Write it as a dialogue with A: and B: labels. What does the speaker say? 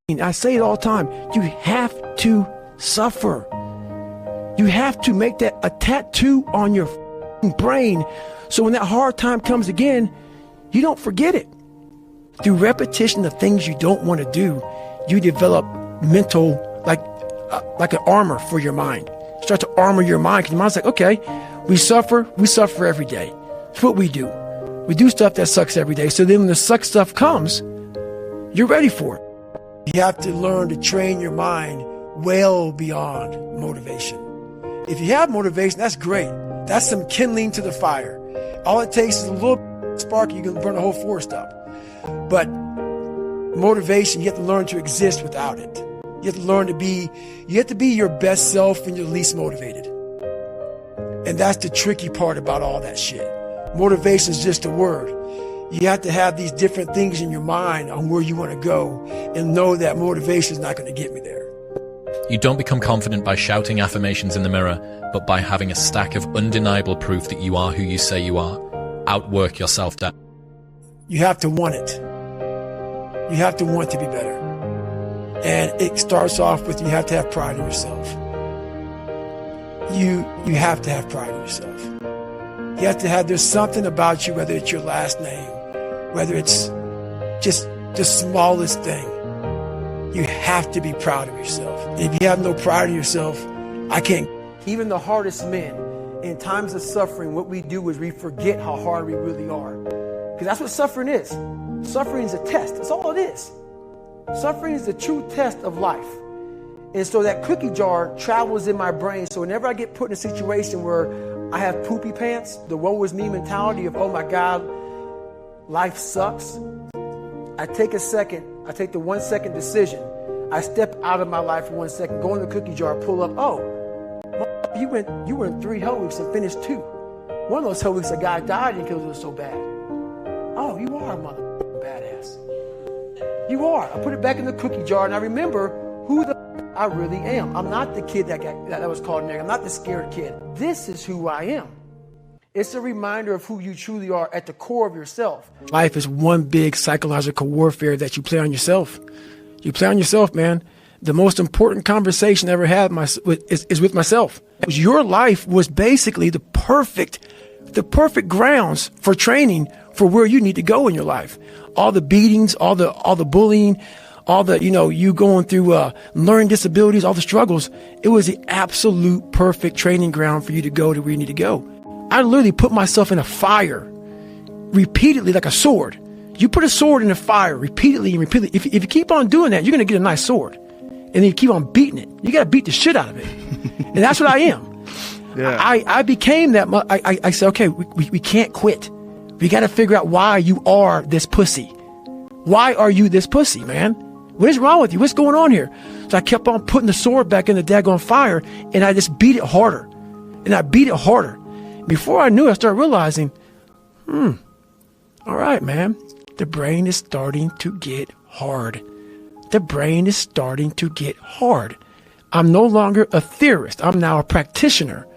A: I say it all the time. You have to suffer. You have to make that a tattoo on your brain, so when that hard time comes again, you don't forget it. Through repetition of things you don't want to do, you develop mental, like an armor for your mind. You start to armor your mind, because your mind's like, okay, we suffer every day. It's what we do. We do stuff that sucks every day. So then when the suck stuff comes, you're ready for it. You have to learn to train your mind well beyond motivation. If you have motivation, that's great. That's some kindling to the fire. All it takes is a little spark, you can burn the whole forest up. But motivation, you have to learn to exist without it. You have to learn you have to be your best self when you're least motivated. And that's the tricky part about all that shit. Motivation is just a word. You have to have these different things in your mind on where you want to go and know that motivation is not going to get me there.
B: You don't become confident by shouting affirmations in the mirror, but by having a stack of undeniable proof that you are who you say you are. Outwork your self-doubt.
A: You have to want it. You have to want to be better. And it starts off with, you have to have pride in yourself. You have to have pride in yourself. You have to have, there's something about you, whether it's your last name, whether it's just the smallest thing. You have to be proud of yourself. And if you have no pride in yourself, I can't. Even the hardest men, in times of suffering, what we do is we forget how hard we really are. Because that's what suffering is. Suffering is a test. That's all it is. Suffering is the true test of life. And so that cookie jar travels in my brain. So whenever I get put in a situation where I have poopy pants, the woe is me mentality of, oh my God, life sucks. I take the 1 second decision. I step out of my life for 1 second, go in the cookie jar, pull up. Oh, you were in 3 hell weeks and finished 2. One of those hell weeks, a guy died because it was so bad. Oh, you are a motherfucking badass. You are. I put it back in the cookie jar, and I remember who the I really am. I'm not the kid that was called nigger. I'm not the scared kid. This is who I am. It's a reminder of who you truly are at the core of yourself. Life is one big psychological warfare that you play on yourself. You play on yourself, man. The most important conversation I ever had is with myself. Your life was basically the perfect grounds for training for where you need to go in your life. All the beatings, all the bullying, all the, you going through learning disabilities, all the struggles. It was the absolute perfect training ground for you to go to where you need to go. I literally put myself in a fire repeatedly, like a sword. You put a sword in a fire repeatedly and repeatedly. If you keep on doing that, you're going to get a nice sword. And then you keep on beating it. You got to beat the shit out of it. And that's what I am. Yeah. I became that. I said, okay, we can't quit. We got to figure out why you are this pussy. Why are you this pussy, man? What is wrong with you? What's going on here? So I kept on putting the sword back in the daggone fire, and I just beat it harder. And I beat it harder. Before I knew it, I started realizing, all right, man, the brain is starting to get hard. The brain is starting to get hard. I'm no longer a theorist. I'm now a practitioner.